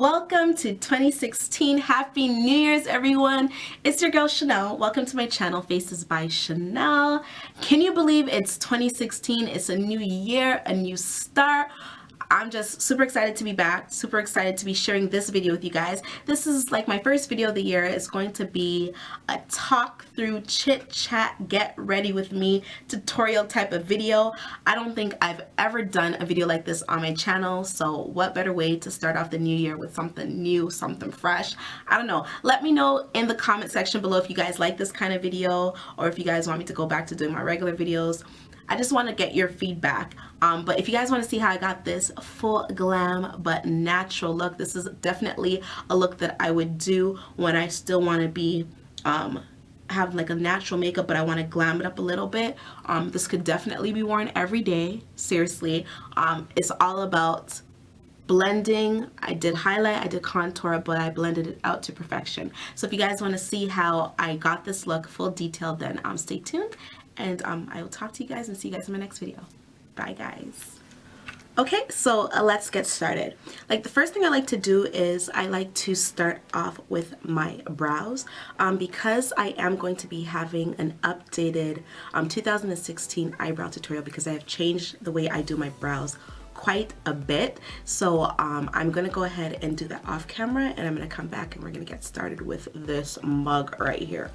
welcome to 2016. Happy New Year's, everyone. It's your girl Chanel. Welcome to my channel, Faces by Chanel. Can you believe it's 2016? It's a new year, a new start. I'm just super excited to be back, super excited to be sharing this video with you guys. This is like my first video of the year. It's going to be a talk through chit chat, get ready with me tutorial type of video. I don't think I've ever done a video like this on my channel, so what better way to start off the new year with something new, something fresh. I don't know. Let me know in the comment section below if you guys like this kind of video or if you guys want me to go back to doing my regular videos. I just want to get your feedback. But if you guys want to see how I got this full glam but natural look, this is definitely a look that I would do when I still want to be have like a natural makeup, but I want to glam it up a little bit. This could definitely be worn every day. Seriously, it's all about blending. I did highlight, I did contour, but I blended it out to perfection. So if you guys want to see how I got this look full detail, then stay tuned, and I will talk to you guys and see you guys in my next video. Bye guys. Okay, so let's get started. Like the first thing I like to do is I like to start off with my brows, because I am going to be having an updated 2016 eyebrow tutorial, because I have changed the way I do my brows quite a bit. So I'm gonna go ahead and do that off camera, and I'm gonna come back and we're gonna get started with this mug right here.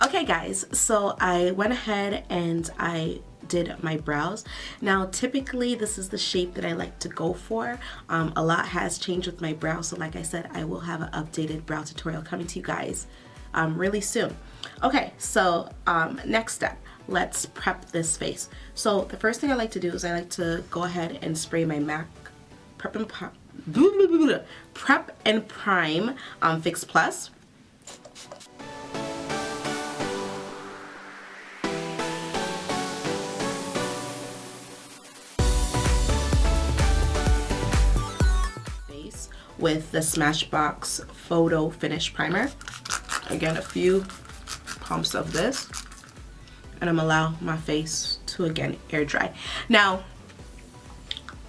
Okay guys, so I went ahead and I did my brows. Now typically this is the shape that I like to go for. A lot has changed with my brows, so like I said, I will have an updated brow tutorial coming to you guys really soon. Okay, so next step, let's prep this face. So the first thing I like to do is I like to go ahead and spray my MAC Prep and Prime Fix Plus. Face with the Smashbox Photo Finish Primer. Again, a few pumps of this, and I'm gonna allow my face to again air dry. Now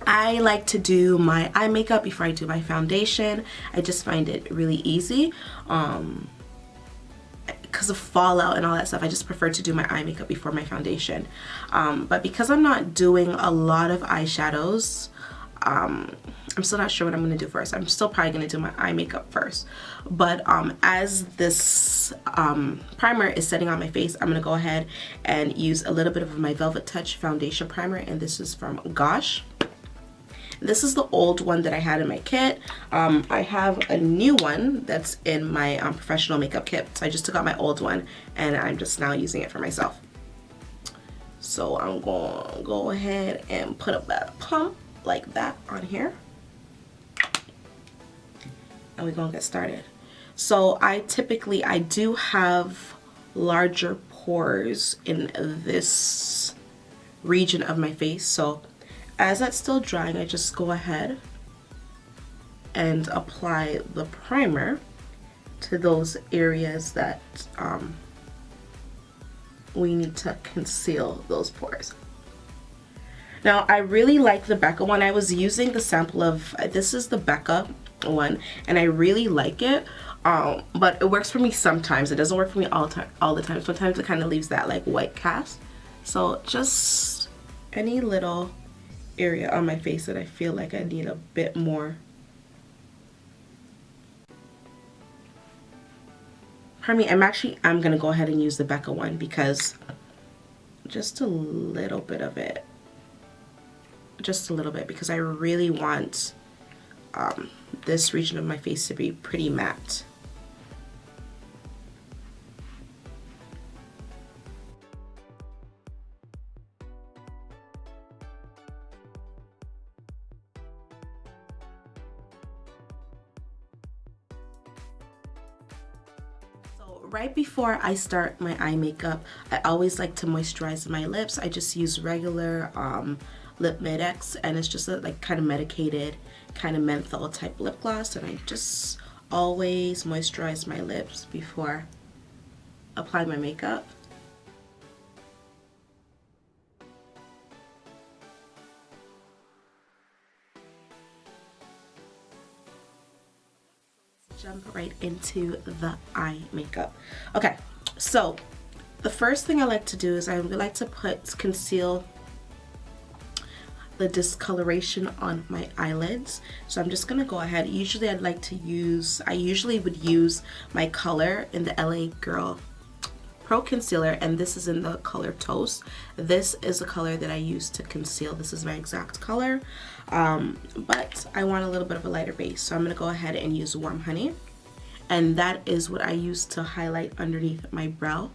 I like to do my eye makeup before I do my foundation. I just find it really easy because of fallout and all that stuff. I just prefer to do my eye makeup before my foundation, but because I'm not doing a lot of eyeshadows, I'm still not sure what I'm going to do first. I'm still probably going to do my eye makeup first. But as this primer is setting on my face, I'm going to go ahead and use a little bit of my Velvet Touch foundation primer, and this is from Gosh. This is the old one that I had in my kit. I have a new one that's in my professional makeup kit. So I just took out my old one and I'm just now using it for myself. So I'm going to go ahead and put a pump like that on here, and we're gonna get started. So I do have larger pores in this region of my face, so as that's still drying, I just go ahead and apply the primer to those areas that we need to conceal those pores. Now I really like the Becca one. I was using the sample of, this is the Becca one, and I really like it, but it works for me sometimes. It doesn't work for me all the time. Sometimes it kind of leaves that like white cast. So just any little area on my face that I feel like I need a bit more. Pardon me, I'm gonna go ahead and use the Becca one, because just a little bit of it. Just a little bit, because I really want this region of my face to be pretty matte. So right before I start my eye makeup, I always like to moisturize my lips. I just use regular Lip Mid-X, and it's just a like kind of medicated, kind of menthol type lip gloss, and I just always moisturize my lips before applying my makeup. Jump right into the eye makeup. Okay, so the first thing I like to do is I would like to conceal the discoloration on my eyelids. So I'm just gonna go ahead. Usually I usually would use my color in the LA Girl Pro Concealer, and this is in the color Toast. This is the color that I use to conceal. This is my exact color, but I want a little bit of a lighter base, so I'm gonna go ahead and use Warm Honey, and that is what I use to highlight underneath my brow.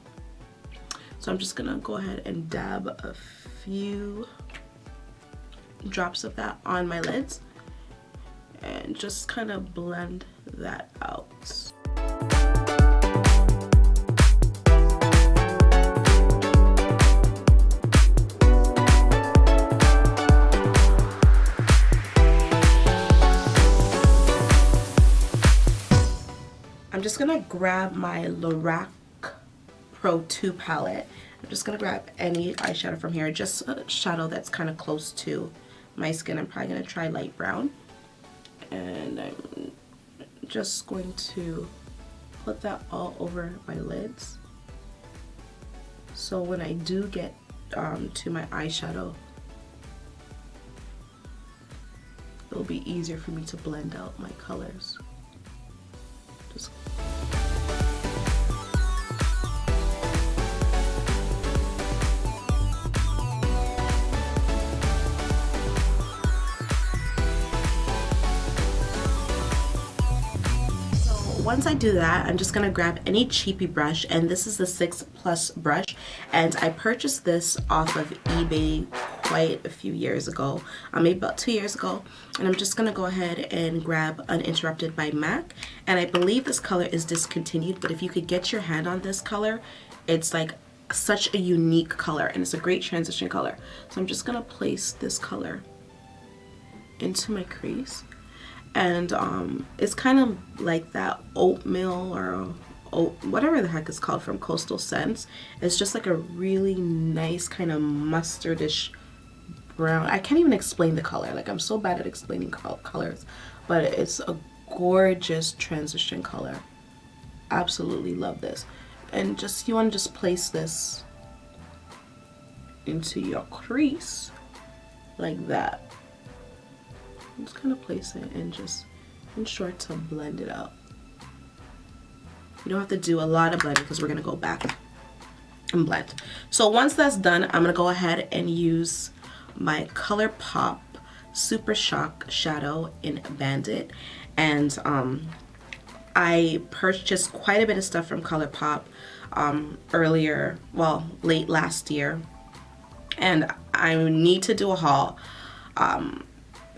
So I'm just gonna go ahead and dab a few drops of that on my lids and just kind of blend that out. I'm just gonna grab my Lorac Pro 2 palette. I'm just gonna grab any eyeshadow from here, just a shadow that's kind of close to my skin. I'm probably gonna try light brown, and I'm just going to put that all over my lids, so when I do get to my eyeshadow, it'll be easier for me to blend out my colors. Just once I do that, I'm just gonna grab any cheapy brush, and this is the 6 Plus brush, and I purchased this off of eBay quite a few years ago, maybe about 2 years ago, and I'm just gonna go ahead and grab Uninterrupted by MAC, and I believe this color is discontinued, but if you could get your hand on this color, it's like such a unique color, and it's a great transition color. So I'm just gonna place this color into my crease. And it's kind of like that oatmeal or whatever the heck it's called from Coastal Scents. It's just like a really nice kind of mustardish brown. I can't even explain the color. Like, I'm so bad at explaining colors, but it's a gorgeous transition color. Absolutely love this. And just, you want to just place this into your crease like that. Just kind of place it and just ensure to blend it out. You don't have to do a lot of blending because we're going to go back and blend. So once that's done, I'm going to go ahead and use my ColourPop Super Shock Shadow in Bandit. And I purchased quite a bit of stuff from ColourPop earlier, well, late last year. And I need to do a haul.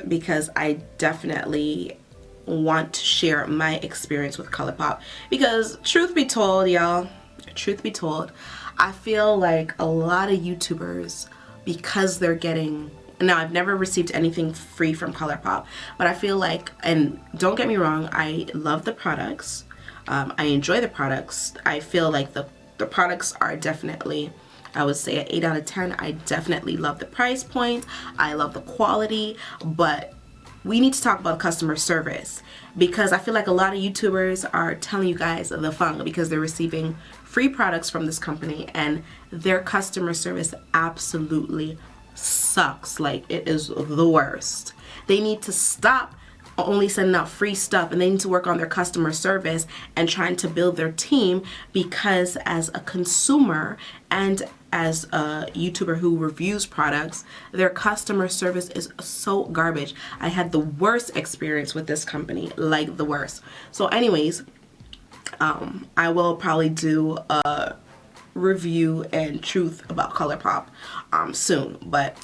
Because I definitely want to share my experience with ColourPop, because truth be told, y'all, truth be told, I feel like a lot of YouTubers, because they're getting, now I've never received anything free from ColourPop, but I feel like, and don't get me wrong, I love the products, I enjoy the products, I feel like the products are definitely, I would say an 8 out of 10. I definitely love the price point. I love the quality, but we need to talk about customer service, because I feel like a lot of YouTubers are telling you guys the funk because they're receiving free products from this company, and their customer service absolutely sucks. Like, it is the worst. They need to stop only sending out free stuff, and they need to work on their customer service and trying to build their team, because as a consumer and as a YouTuber who reviews products, their customer service is so garbage. I had the worst experience with this company, like the worst. So anyways, I will probably do a review and truth about ColourPop soon, but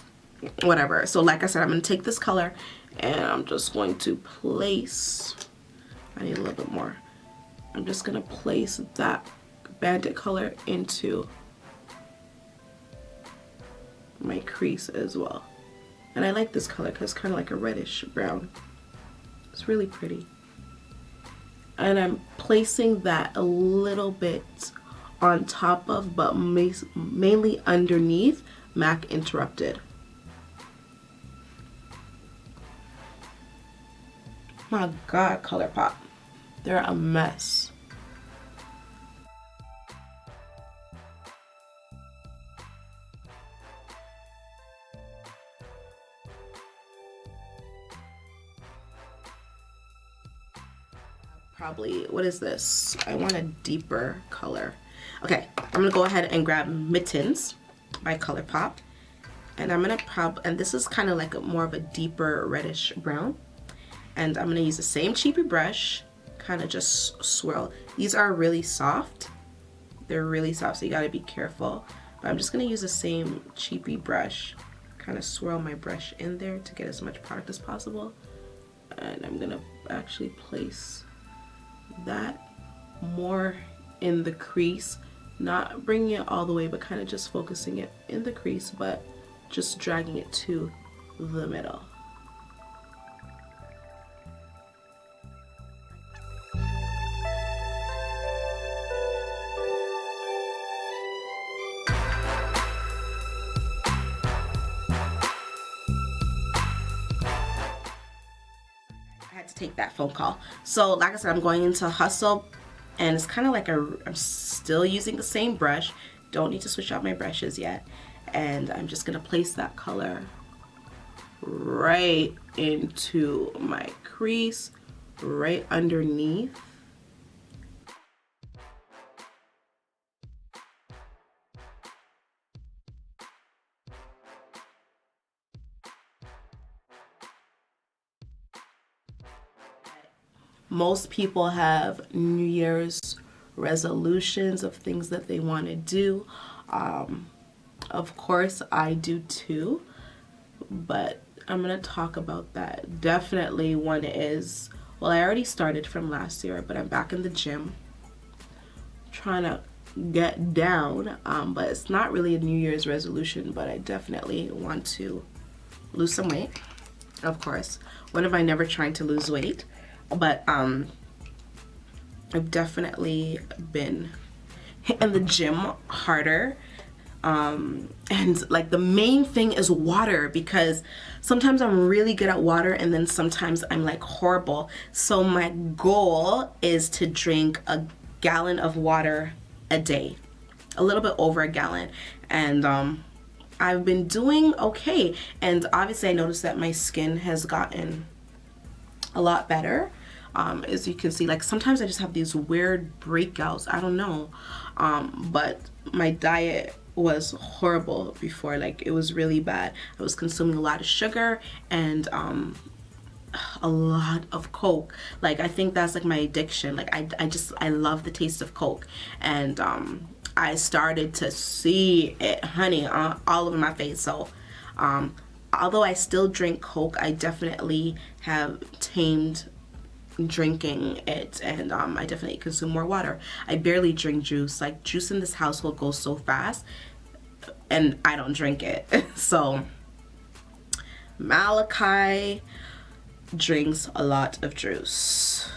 whatever. So like I said, I'm going to take this color and I'm just going to place, I need a little bit more, I'm just going to place that Bandit color into my crease as well. And I like this color because it's kind of like a reddish brown. It's really pretty. And I'm placing that a little bit on top of, but mainly underneath, MAC Interrupted. My God, ColourPop. They're a mess. Probably, what is this? I want a deeper color. Okay, I'm gonna go ahead and grab Mittens by ColourPop. And I'm gonna and this is kind of like more of a deeper reddish brown. And I'm gonna use the same cheapy brush, kind of just swirl. These are really soft. They're really soft, so you gotta be careful. But I'm just gonna use the same cheapy brush, kind of swirl my brush in there to get as much product as possible. And I'm gonna actually place that more in the crease, not bringing it all the way, but kind of just focusing it in the crease, but just dragging it to the middle. To take that phone call. So like I said, I'm going into Hustle, and it's kind of like I'm still using the same brush. Don't need to switch out my brushes yet. And I'm just gonna place that color right into my crease, right underneath. Most people have New Year's resolutions of things that they want to do. Of course, I do too, but I'm going to talk about that. Definitely one is, well, I already started from last year, but I'm back in the gym trying to get down, but it's not really a New Year's resolution, but I definitely want to lose some weight. Of course, when have I never tried to lose weight? But I've definitely been in the gym harder, and like the main thing is water, because sometimes I'm really good at water and then sometimes I'm like horrible. So my goal is to drink a gallon of water a day, a little bit over a gallon, and I've been doing okay. And obviously I noticed that my skin has gotten a lot better. As you can see, like sometimes I just have these weird breakouts, I don't know, but my diet was horrible before. Like it was really bad. I was consuming a lot of sugar and a lot of Coke. Like I think that's like my addiction. Like I love the taste of Coke, and I started to see it, honey, all over my face. So although I still drink Coke, I definitely have tamed drinking it, and I definitely consume more water. I barely drink juice. Like juice in this household goes so fast and I don't drink it. So Malachi drinks a lot of juice.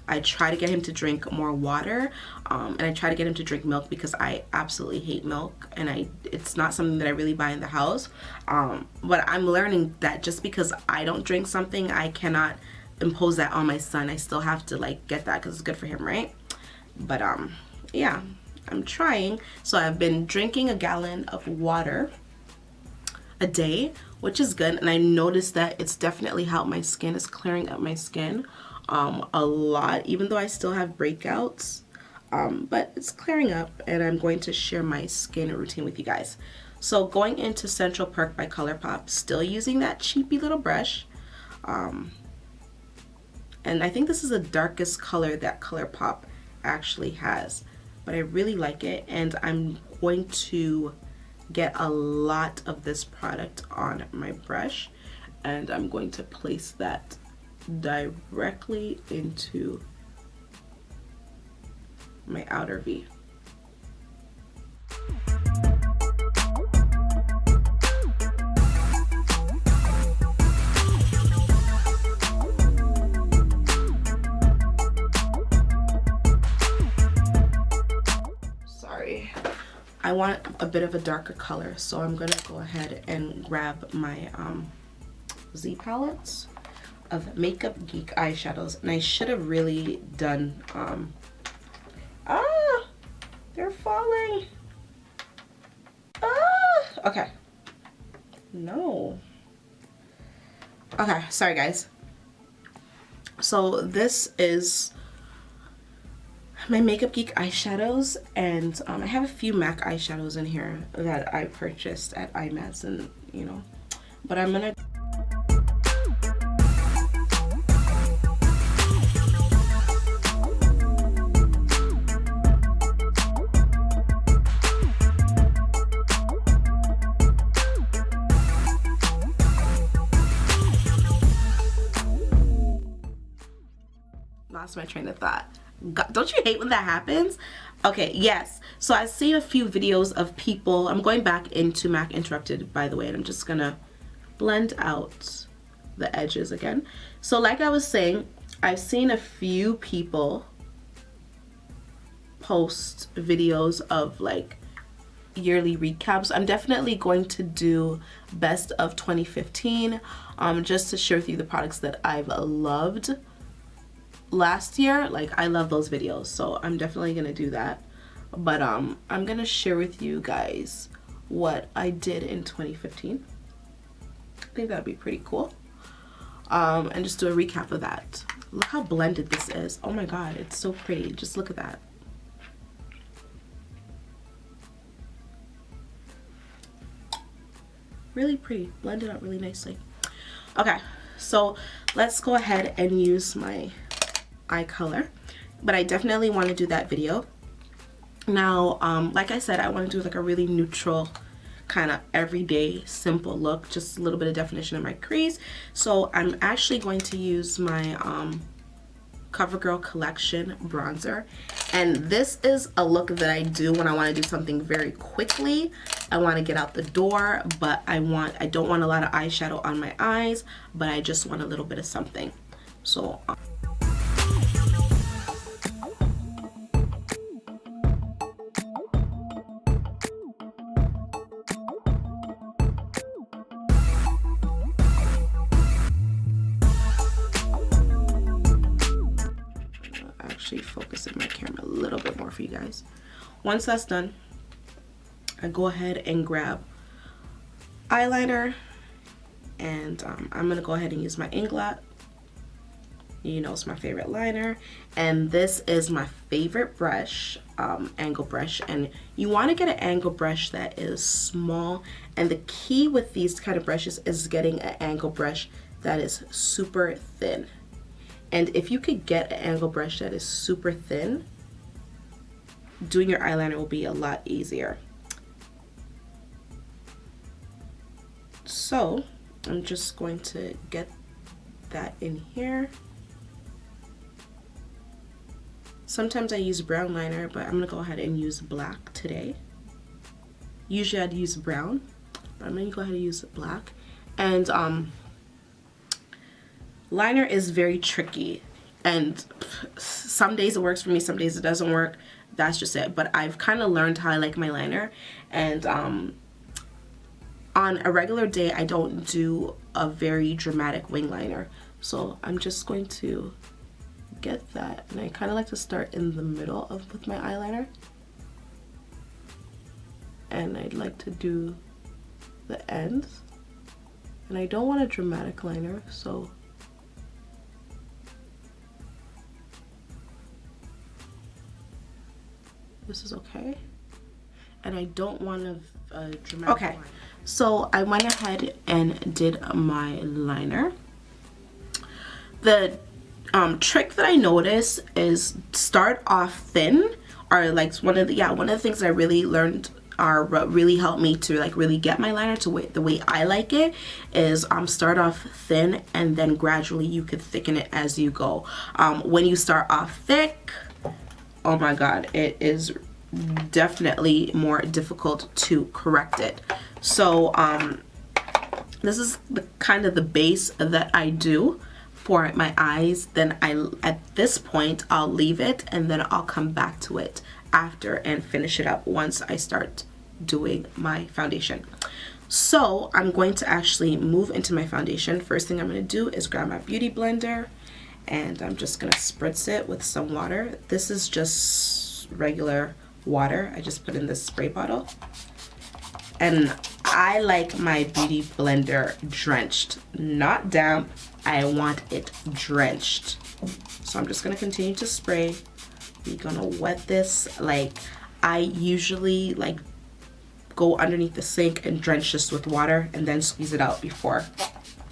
I try to get him to drink more water, and I try to get him to drink milk because I absolutely hate milk, and it's not something that I really buy in the house. But I'm learning that just because I don't drink something, I cannot impose that on my son. I still have to like get that because it's good for him, right? But yeah, I'm trying. So I've been drinking a gallon of water a day, which is good, and I noticed that it's definitely helped my skin. It's clearing up my skin a lot, even though I still have breakouts, but it's clearing up, and I'm going to share my skin routine with you guys. So going into Central Perk by ColourPop, still using that cheapy little brush, and I think this is the darkest color that ColourPop actually has, but I really like it, and I'm going to get a lot of this product on my brush, and I'm going to place that directly into my outer V. Sorry, I want a bit of a darker color, so I'm gonna go ahead and grab my Z palettes. of Makeup Geek eyeshadows, and I should have really done they're falling. Okay. No. Okay, sorry guys. So this is my Makeup Geek eyeshadows, and I have a few MAC eyeshadows in here that I purchased at IMATS, and you know, but I'm gonna lost my train of thought. God, don't you hate when that happens? Okay, yes. So I've seen a few videos of people. I'm going back into Mac Interrupted, by the way, and I'm just gonna blend out the edges again. So like I was saying, I've seen a few people post videos of like yearly recaps. I'm definitely going to do best of 2015, just to share with you the products that I've loved last year. Like, I love those videos, so I'm definitely gonna do that. But I'm gonna share with you guys what I did in 2015. I think that'd be pretty cool. And just do a recap of that. Look how blended this is. Oh my god, it's so pretty. Just look at that. Really pretty, blended out really nicely. Okay, so let's go ahead and use my eye color, but I definitely want to do that video. Now, like I said, I want to do like a really neutral kind of everyday simple look, just a little bit of definition in my crease. So I'm actually going to use my CoverGirl Collection bronzer, and this is a look that I do when I want to do something very quickly. I want to get out the door, but I don't want a lot of eyeshadow on my eyes, but I just want a little bit of something. So focusing my camera a little bit more for you guys. Once that's done, I go ahead and grab eyeliner, and I'm gonna go ahead and use my Inglot. You know, it's my favorite liner, and this is my favorite brush, angle brush. And you want to get an angle brush that is small, and the key with these kind of brushes is getting an angle brush that is super thin. And if you could get an angle brush that is super thin, doing your eyeliner will be a lot easier. So I'm just going to get that in here. Sometimes I use brown liner, but I'm gonna go ahead and use black today. Usually I'd use brown, but I'm gonna go ahead and use black. And liner is very tricky, and some days it works for me, some days it doesn't work. That's just it. But I've kind of learned how I like my liner, and on a regular day I don't do a very dramatic wing liner. So I'm just going to get that, and I kind of like to start in the middle with my eyeliner, and I'd like to do the ends, and I don't want a dramatic liner, so this is okay. And I don't want a dramatic liner. So I went ahead and did my liner. The trick that I noticed is start off thin, or like one of the things that I really learned are really helped me to like really get my liner to the way I like it is start off thin, and then gradually you could thicken it as you go. When you start off thick, oh my god, it is definitely more difficult to correct it. So this is the kind of the base that I do for my eyes. Then at this point I'll leave it, and then I'll come back to it after and finish it up once I start doing my foundation. So I'm going to actually move into my foundation. First thing I'm going to do is grab my beauty blender, and I'm just going to spritz it with some water. This is just regular water. I just put in this spray bottle. And I like my beauty blender drenched, not damp. I want it drenched. So I'm just going to continue to spray. We're going to wet this. Like, I usually like go underneath the sink and drench this with water and then squeeze it out before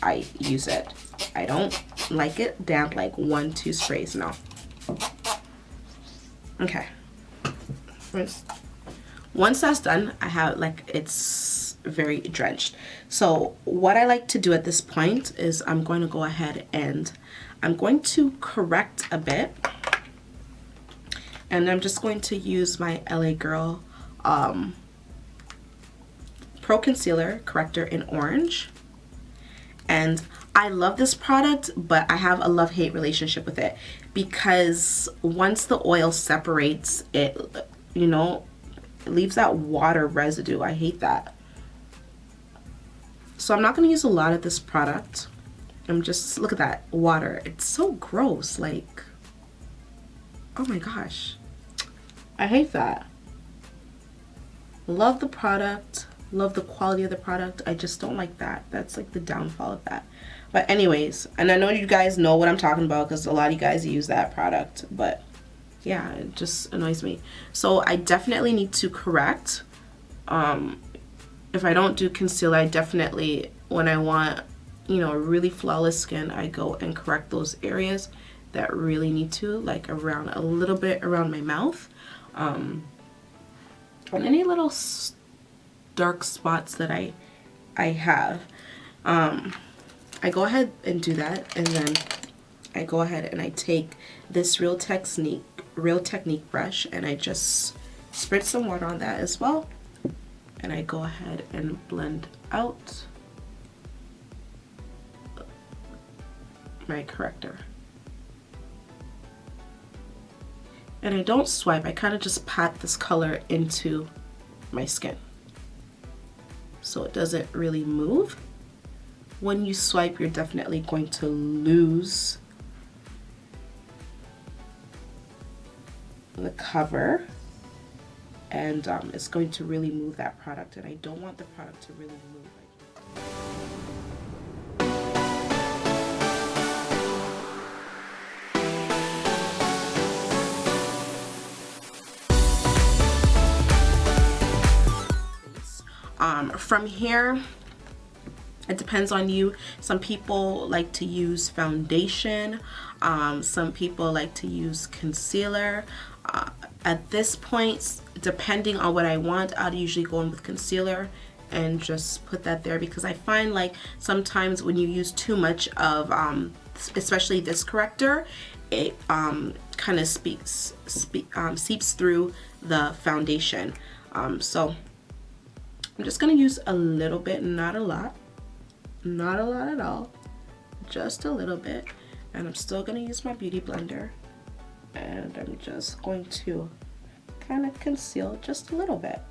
I use it. I don't like it damp, like 1-2 sprays, no. Okay. Once that's done, I have like, it's very drenched. So what I like to do at this point is I'm going to go ahead and I'm going to correct a bit. And I'm just going to use my LA Girl Pro Concealer Corrector in orange. And I love this product, but I have a love-hate relationship with it because once the oil separates, it, you know, it leaves that water residue. I hate that. So I'm not going to use a lot of this product. I'm just, look at that water. It's so gross. Like, oh my gosh. I hate that. Love the product. Love the quality of the product. I just don't like that. That's like the downfall of that. But anyways, and I know you guys know what I'm talking about because a lot of you guys use that product. But yeah, it just annoys me. So I definitely need to correct. If I don't do concealer, I definitely, when I want, you know, really flawless skin, I go and correct those areas that really need to, like around a little bit around my mouth. And any little dark spots that I have, I go ahead and do that, and then I go ahead and I take this Real Technique brush and I just spritz some water on that as well, and I go ahead and blend out my corrector. And I don't swipe, I kind of just pat this color into my skin so it doesn't really move. When you swipe, you're definitely going to lose the cover, and it's going to really move that product, and I don't want the product to really move like from here. It depends on you. Some people like to use foundation. Some people like to use concealer. At this point, depending on what I want, I'd usually go in with concealer and just put that there, because I find like sometimes when you use too much of, especially this corrector, it kind of seeps through the foundation. So I'm just gonna use a little bit, not a lot. Not a lot at all, just a little bit. And I'm still going to use my beauty blender, and I'm just going to kind of conceal just a little bit,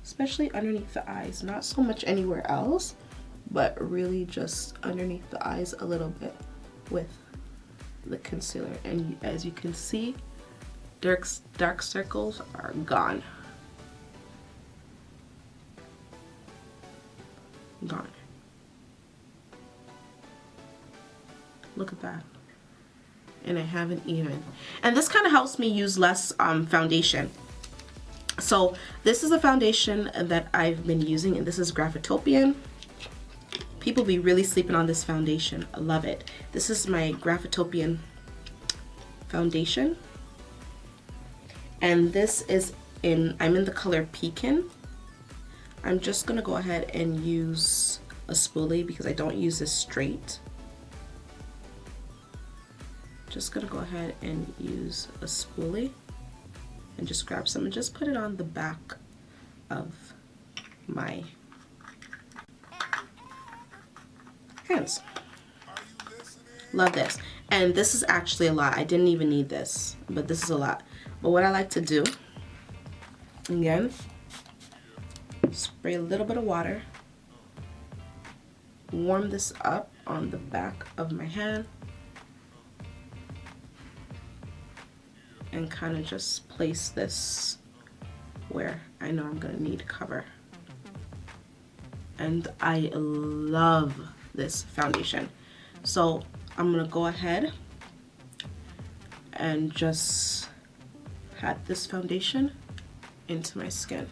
especially underneath the eyes, not so much anywhere else, but really just underneath the eyes a little bit with the concealer. And as you can see, dark circles are gone. Gone. Look at that. And I haven't even. And this kind of helps me use less foundation. So this is a foundation that I've been using, and this is Graphitopian. People be really sleeping on this foundation. I love it. This is my Graphitopian foundation. And this is I'm in the color Pecan. I'm just gonna go ahead and use a spoolie because I don't use this straight. Just gonna go ahead and use a spoolie and just grab some and just put it on the back of my hands. Love this. And this is actually a lot. I didn't even need this, but this is a lot. But what I like to do, again, spray a little bit of water warm this up on the back of my hand and kind of just place this where I know I'm gonna need cover. And I love this foundation. So I'm gonna go ahead and just pat this foundation into my skin.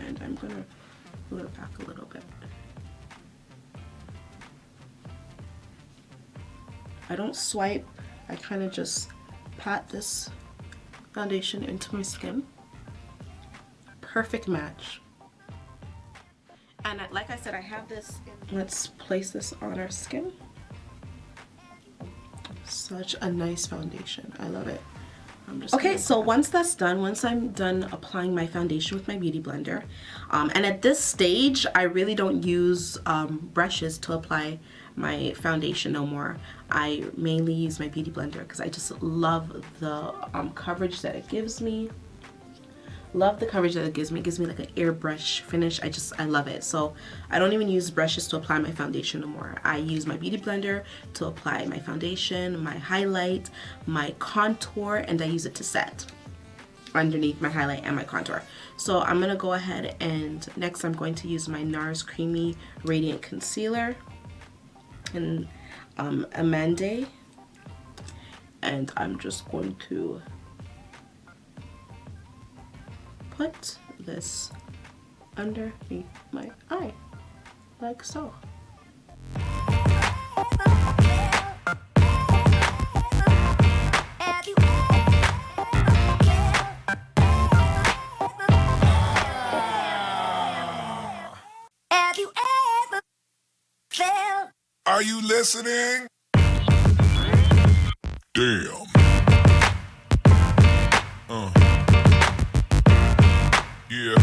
And I'm gonna pull it back a little bit. I don't swipe, I kind of just pat this foundation into my skin. Perfect match. And like I said, I have this. Let's place this on our skin. Such a nice foundation. I love it. Okay, so once that's done, once I'm done applying my foundation with my beauty blender, and at this stage, I really don't use brushes to apply my foundation no more. I mainly use my beauty blender because I just love the coverage that it gives me. Love the coverage that it gives me. It gives me like an airbrush finish. I love it. So I don't even use brushes to apply my foundation no more. I use my beauty blender to apply my foundation, my highlight, my contour, and I use it to set underneath my highlight and my contour. So I'm gonna go ahead and next I'm going to use my NARS Creamy Radiant Concealer in Amande, and I'm just going to put this underneath my eye, like so. Are you listening? Damn. Yeah.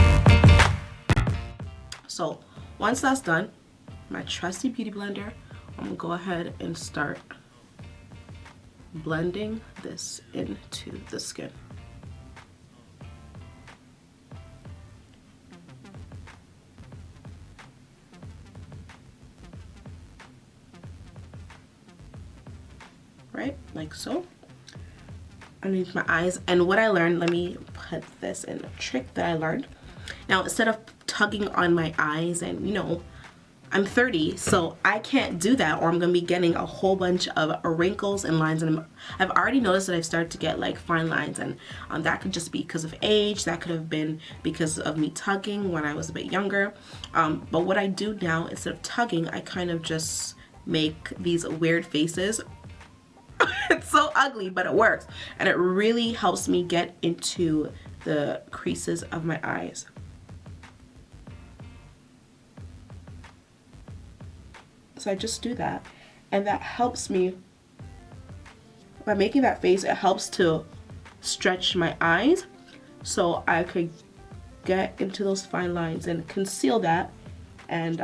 So once that's done, my trusty beauty blender, I'm gonna go ahead and start blending this into the skin. Right, like so, underneath my eyes. And what I learned, let me put this in a trick that I learned. Now, instead of tugging on my eyes, and you know, I'm 30, so I can't do that, or I'm gonna be getting a whole bunch of wrinkles and lines. And I've already noticed that I've started to get like fine lines, and that could just be because of age. That could have been because of me tugging when I was a bit younger. But what I do now, instead of tugging, I kind of just make these weird faces. It's so ugly, but it works, and it really helps me get into the creases of my eyes. So I just do that, and that helps me. By making that face, it helps to stretch my eyes so I could get into those fine lines and conceal that. And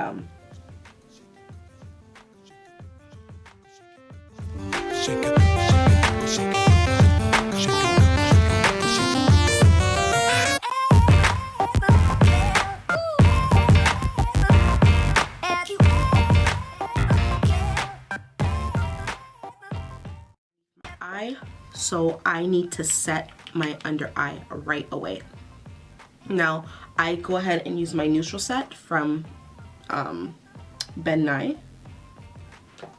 Shake it, shake it, shake it, shake it, shake it. eye, so I need to set my under eye right away. Now I go ahead and use my neutral set from Ben Nye.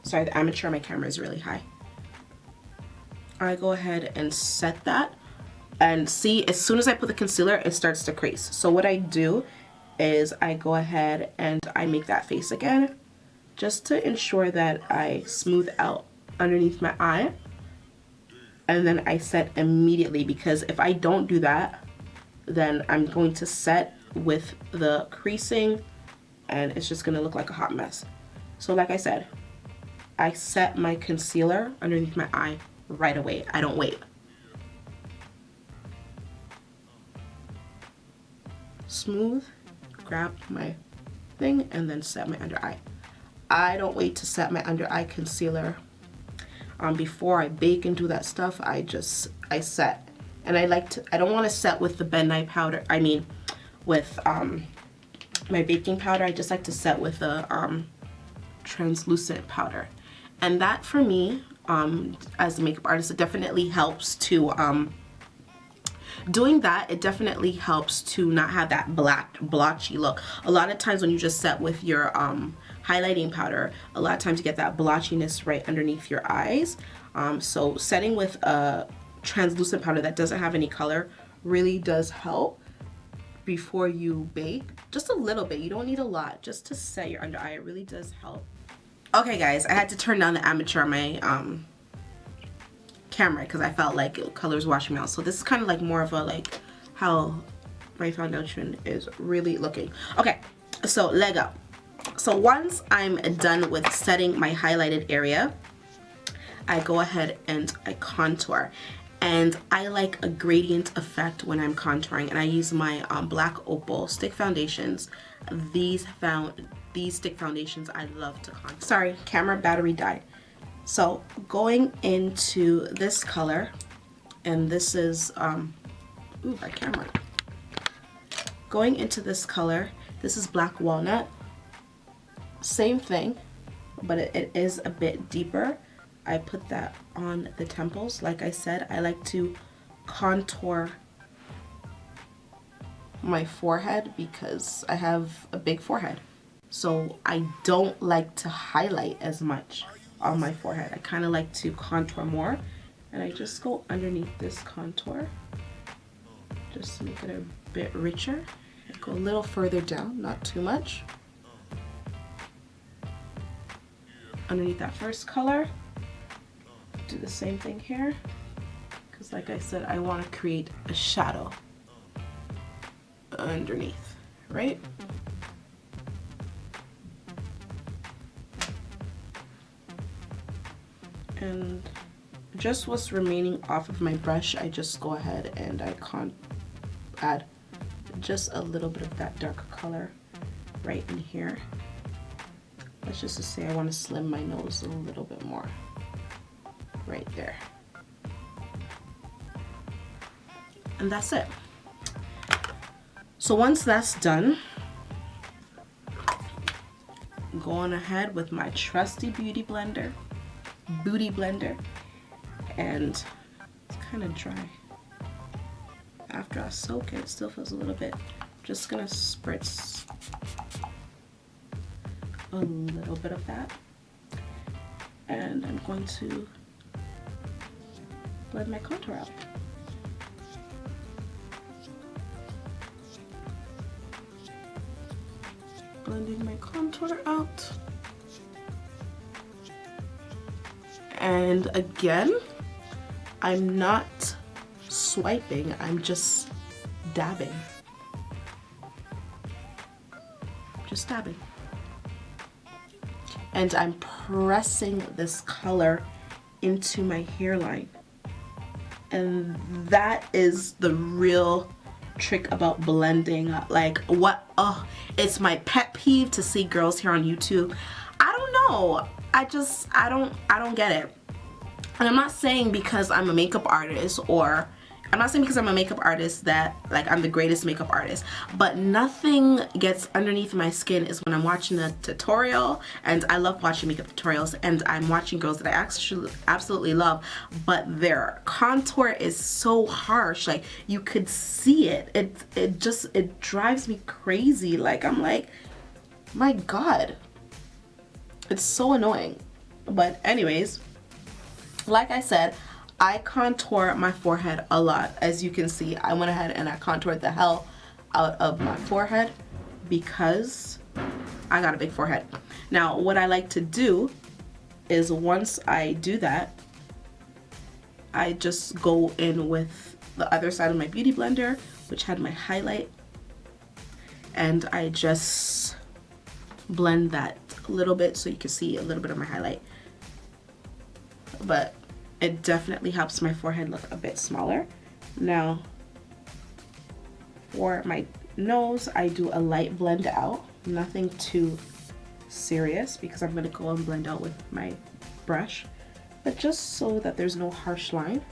Sorry, the amateur on my camera is really high. I go ahead and set that, and see, as soon as I put the concealer, it starts to crease. So what I do is I go ahead and I make that face again, just to ensure that I smooth out underneath my eye, and then I set immediately, because if I don't do that, then I'm going to set with the creasing and it's just gonna look like a hot mess. So like I said, I set my concealer underneath my eye right away. I don't wait. Smooth, grab my thing, and then set my under eye. I don't wait to set my under eye concealer before I bake and do that stuff. I set. And I don't want to set with the Ben Nye powder, with my baking powder. I just like to set with the translucent powder. And that for me, as a makeup artist, it definitely helps to, doing that, it definitely helps to not have that black blotchy look. A lot of times when you just set with your highlighting powder, a lot of times you get that blotchiness right underneath your eyes. So setting with a translucent powder that doesn't have any color really does help before you bake. Just a little bit, you don't need a lot, just to set your under eye. It really does help. Okay guys, I had to turn down the amateur on my camera because I felt like colors washing me out. So this is kind of like more of a like how my foundation is really looking. Okay, so leg up. So once I'm done with setting my highlighted area, I go ahead and I contour. And I like a gradient effect when I'm contouring, and I use my Black Opal stick foundations. These stick foundations I love to contour. Sorry, camera battery died. So going into this color, and this is, ooh, my camera. Going into this color, this is Black Walnut. Same thing, but it is a bit deeper. I put that on the temples. Like I said, I like to contour my forehead because I have a big forehead. So I don't like to highlight as much on my forehead. I kind of like to contour more. And I just go underneath this contour, just to make it a bit richer. I go a little further down, not too much. Underneath that first color. Do the same thing here, because like I said, I want to create a shadow underneath, right? And just what's remaining off of my brush, I just go ahead and I add just a little bit of that darker color right in here. That's just to say I want to slim my nose a little bit more. Right there. And that's it. So once that's done, I'm going ahead with my trusty booty blender, and it's kind of dry. After I soak it, it still feels a little bit. Just gonna spritz a little bit of that, and I'm going to blend my contour out. Blending my contour out. And again, I'm not swiping, I'm just dabbing. Just dabbing. And I'm pressing this color into my hairline. And that is the real trick about blending. Like what, oh, it's my pet peeve to see girls here on YouTube. I don't know. I don't get it. And I'm not saying because I'm a makeup artist, or I'm not saying because I'm a makeup artist that like I'm the greatest makeup artist, but nothing gets underneath my skin is when I'm watching a tutorial, and I love watching makeup tutorials, and I'm watching girls that I actually absolutely love, but their contour is so harsh, like you could see it. It drives me crazy. Like I'm like, my God, it's so annoying. But anyways, like I said, I contour my forehead a lot. As you can see, I went ahead and I contoured the hell out of my forehead because I got a big forehead. Now, what I like to do is once I do that, I just go in with the other side of my beauty blender, which had my highlight, and I just blend that a little bit so you can see a little bit of my highlight. But it definitely helps my forehead look a bit smaller. Now, for my nose, I do a light blend out, nothing too serious because I'm gonna go and blend out with my brush, but just so that there's no harsh line,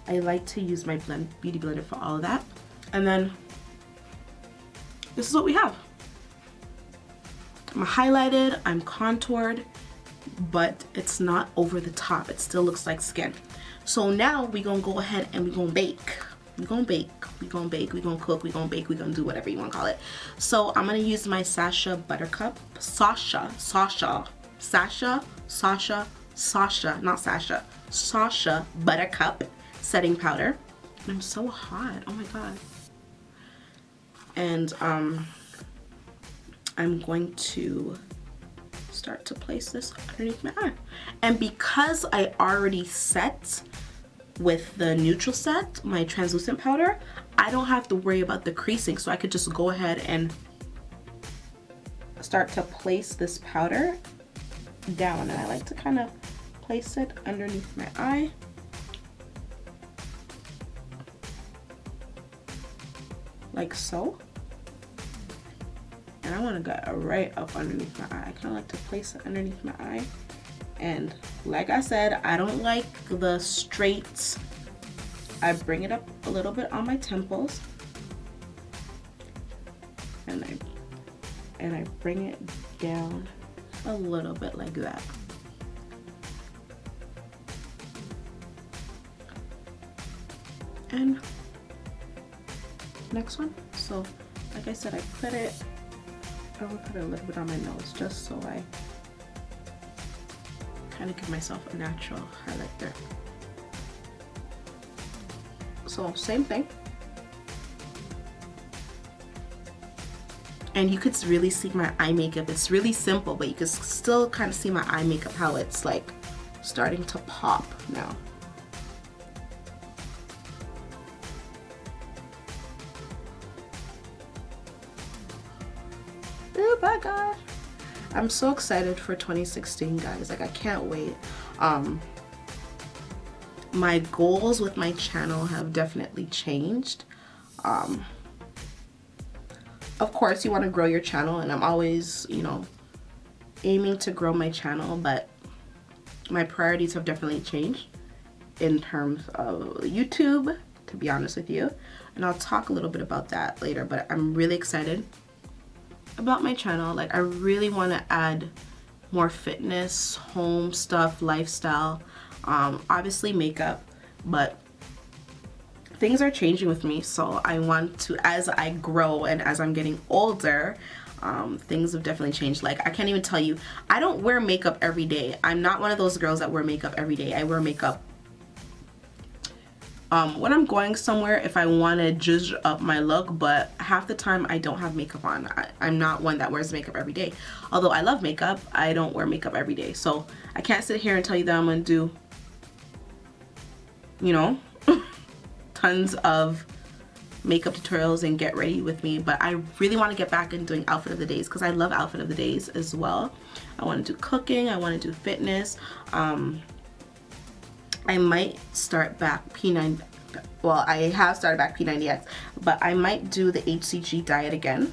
I like to use my beauty blender for all of that. And then this is what we have. I'm highlighted, I'm contoured, but it's not over the top. It still looks like skin. So now we're gonna go ahead and we're gonna bake. We're gonna bake, we're gonna bake, we're gonna cook, we're gonna bake, we're gonna do whatever you wanna call it. So I'm gonna use my Sasha Buttercup, Sasha, not Sasha, Sasha Buttercup setting powder. And I'm so hot, oh my God. And I'm going to start to place this underneath my eye. And because I already set with the neutral set, my translucent powder, I don't have to worry about the creasing. So I could just go ahead and start to place this powder down. And I like to kind of place it underneath my eye. Like so. And I want to get right up underneath my eye. I kind of like to place it underneath my eye. And like I said, I don't like the straight. I bring it up a little bit on my temples. And I bring it down a little bit like that. And next one. So like I said, I will put it a little bit on my nose just so I kind of give myself a natural highlight there. So same thing. And you could really see my eye makeup. It's really simple, but you can still kind of see my eye makeup, how it's like starting to pop now. Oh my gosh. I'm so excited for 2016, guys. Like, I can't wait. My goals with my channel have definitely changed. Of course, you want to grow your channel, and I'm always, you know, aiming to grow my channel, but my priorities have definitely changed in terms of YouTube, to be honest with you. And I'll talk a little bit about that later, but I'm really excited about my channel. Like, I really want to add more fitness, home stuff, lifestyle, obviously makeup, but things are changing with me. So I want to, as I grow and as I'm getting older, things have definitely changed. Like, I can't even tell you, I don't wear makeup every day. I'm not one of those girls that wear makeup every day. I wear makeup when I'm going somewhere, if I want to zhuzh up my look, but half the time I don't have makeup on. I'm not one that wears makeup every day. Although I love makeup, I don't wear makeup every day. So I can't sit here and tell you that I'm going to do, you know, tons of makeup tutorials and get ready with me. But I really want to get back in doing outfit of the days, because I love outfit of the days as well. I want to do cooking. I want to do fitness. I might start back P90, well, I have started back P90X, but I might do the HCG diet again.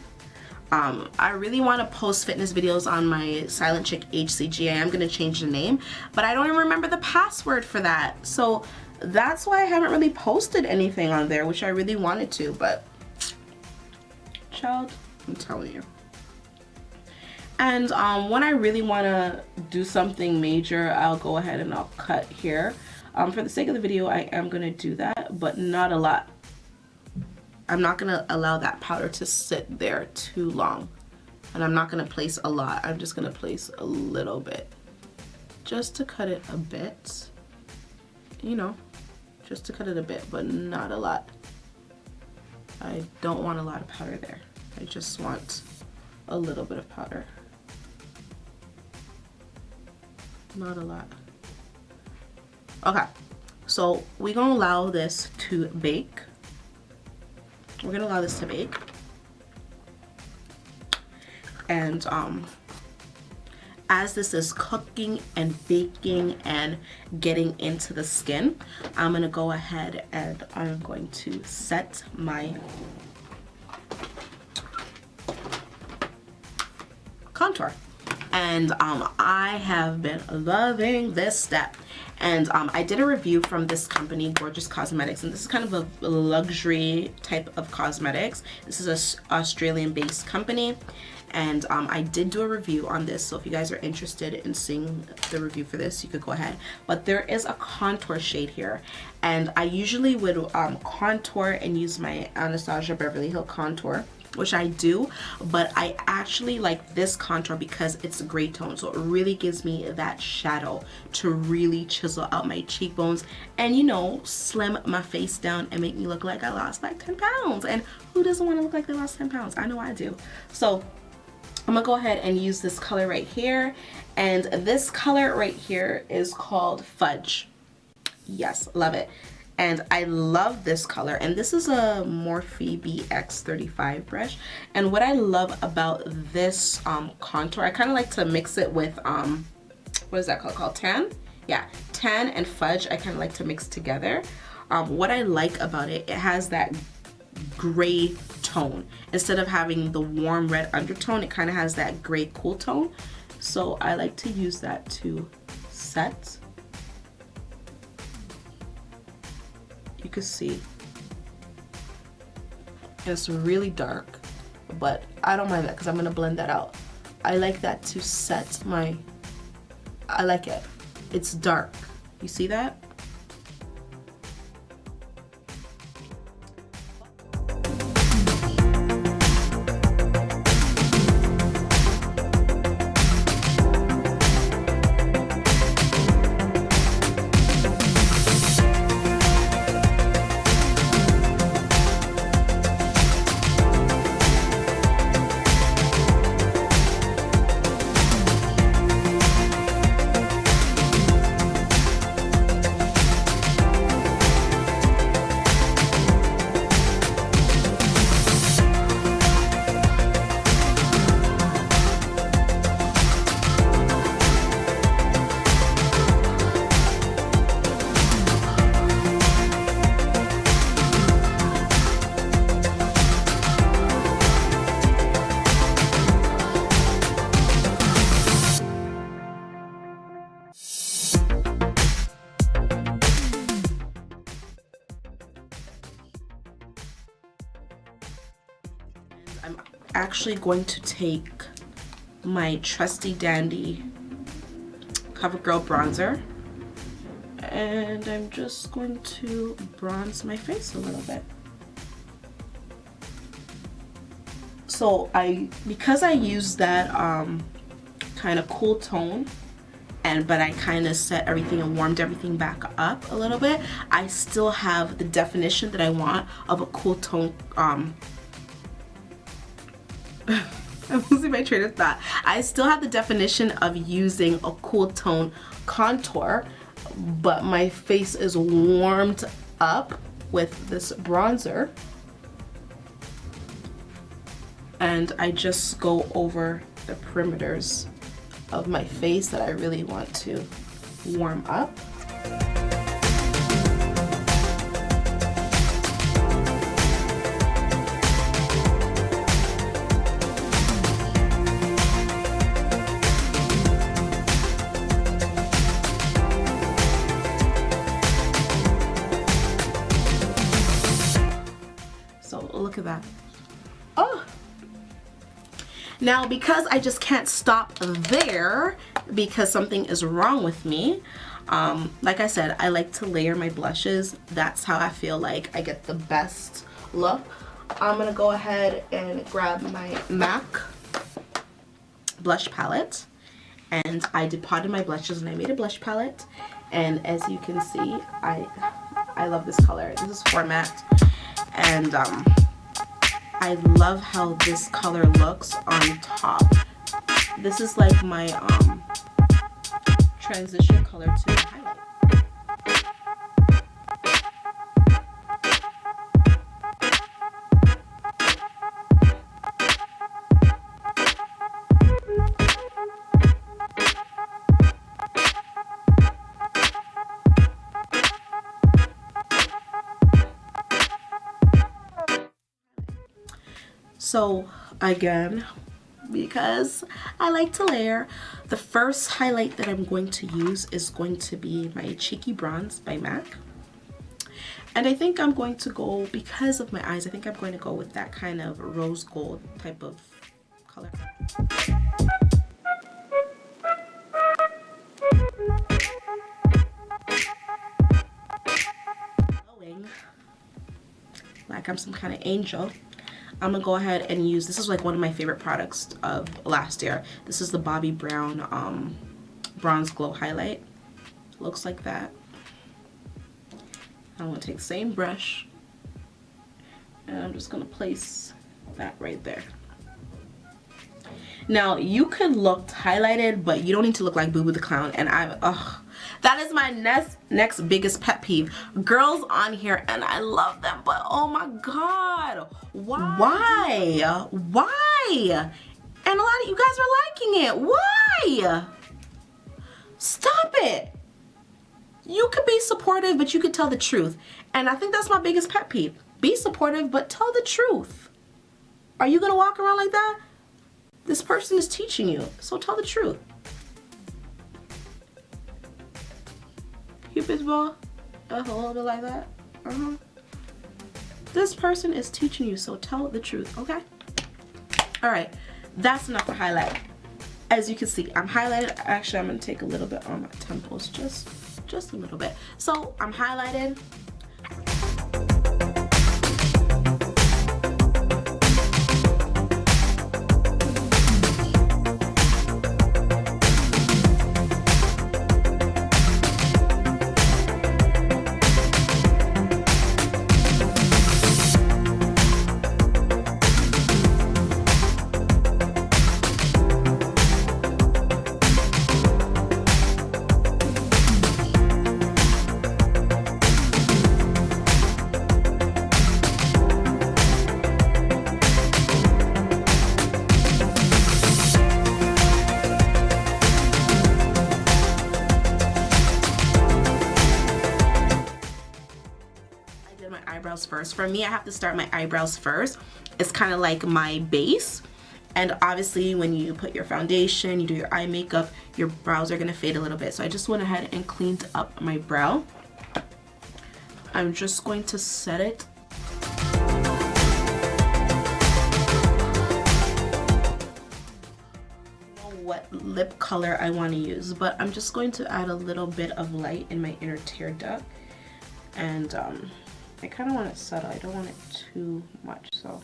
I really want to post fitness videos on my Silent Chick HCG. I am going to change the name, but I don't even remember the password for that. So that's why I haven't really posted anything on there, which I really wanted to, but child, I'm telling you. And when I really want to do something major, I'll go ahead and I'll cut here. For the sake of the video, I am going to do that, but not a lot. I'm not going to allow that powder to sit there too long. And I'm not going to place a lot. I'm just going to place a little bit. Just to cut it a bit. You know, just to cut it a bit, but not a lot. I don't want a lot of powder there. I just want a little bit of powder. Not a lot. Okay, so we're gonna allow this to bake. We're gonna allow this to bake. And as this is cooking and baking and getting into the skin, I'm gonna go ahead and I'm going to set my contour. And I have been loving this step. And I did a review from this company, Gorgeous Cosmetics, and this is kind of a luxury type of cosmetics. This is an Australian-based company, and I did do a review on this, so if you guys are interested in seeing the review for this, you could go ahead. But there is a contour shade here, and I usually would contour and use my Anastasia Beverly Hills contour, which I do, but I actually like this contour because it's a gray tone, so it really gives me that shadow to really chisel out my cheekbones and, you know, slim my face down and make me look like I lost like 10 pounds. And who doesn't want to look like they lost 10 pounds? I know I do. So I'm gonna go ahead and use this color right here, and this color right here is called Fudge. Yes, love it. And I love this color, and this is a Morphe BX35 brush. And what I love about this contour, I kind of like to mix it with what is that called tan? Yeah, tan and Fudge. I kind of like to mix together. What I like about it, it has that gray tone. Instead of having the warm red undertone, it kind of has that gray cool tone. So I like to use that to set. You can see it's really dark, but I don't mind that because I'm gonna blend that out. I like that to set my, I like it. It's dark. You see that? I'm actually going to take my trusty dandy CoverGirl bronzer, and I'm just going to bronze my face a little bit. So because I use that kind of cool tone, but I kind of set everything and warmed everything back up a little bit, I still have the definition that I want of a cool tone. I'm losing my train of thought. I still have the definition of using a cool tone contour, but my face is warmed up with this bronzer. And I just go over the perimeters of my face that I really want to warm up. Look at that. Oh! Now, because I just can't stop there because something is wrong with me, like I said, I like to layer my blushes. That's how I feel like I get the best look. I'm gonna go ahead and grab my MAC blush palette, and I depotted my blushes and I made a blush palette. And as you can see, I love this color. This is Format, and I love how this color looks on top. This is like my transition color to highlight. So again, because I like to layer, the first highlight that I'm going to use is going to be my Cheeky Bronze by MAC. And I think I'm going to go, because of my eyes, I think I'm going to go with that kind of rose gold type of color. Like I'm some kind of angel. I'm gonna go ahead and use, this is like one of my favorite products of last year. This is the Bobbi Brown Bronze Glow Highlight. Looks like that. I'm gonna take the same brush and I'm just gonna place that right there. Now you could look highlighted, but you don't need to look like Boo Boo the Clown. And that is my next biggest pet peeve. Girls on here, and I love them, but oh my god, why? And a lot of you guys are liking it. Why? Stop it. You could be supportive, but you could tell the truth. And I think that's my biggest pet peeve. Be supportive, but tell the truth. Are you gonna walk around like that? This person is teaching you, so tell the truth. Cupid's bow, a little bit like that. This person is teaching you, so tell the truth, okay? All right, that's enough for highlight. As you can see, I'm highlighted. Actually, I'm gonna take a little bit on my temples, just a little bit. So I'm highlighted. First. For me, I have to start my eyebrows first. It's kind of like my base, and obviously when you put your foundation, you do your eye makeup, your brows are gonna fade a little bit. So I just went ahead and cleaned up my brow. I'm just going to set it. I don't know what lip color I want to use, but I'm just going to add a little bit of light in my inner tear duct, and I kind of want it subtle. I don't want it too much, so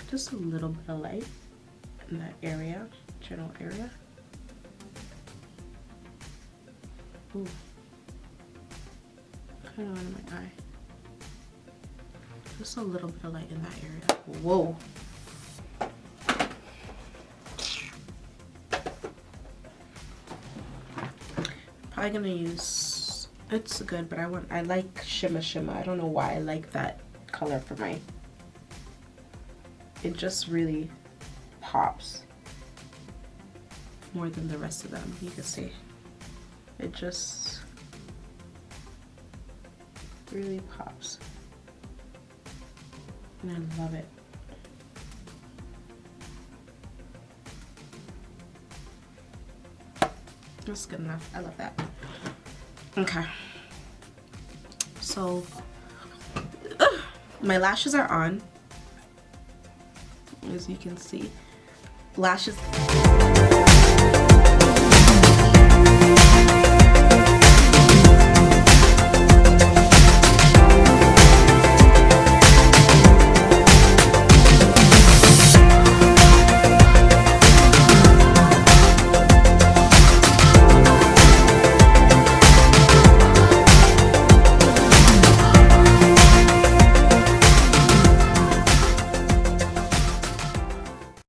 just a little bit of light in that area, general area. Ooh, kind of under my eye. Just a little bit of light in that area. Whoa. I'm gonna use, it's good, but I like shimmer. I don't know why I like that color for my, it just really pops more than the rest of them. You can see it just really pops, and I love it. That's good enough. I love that. Okay. So my lashes are on, as you can see. Lashes.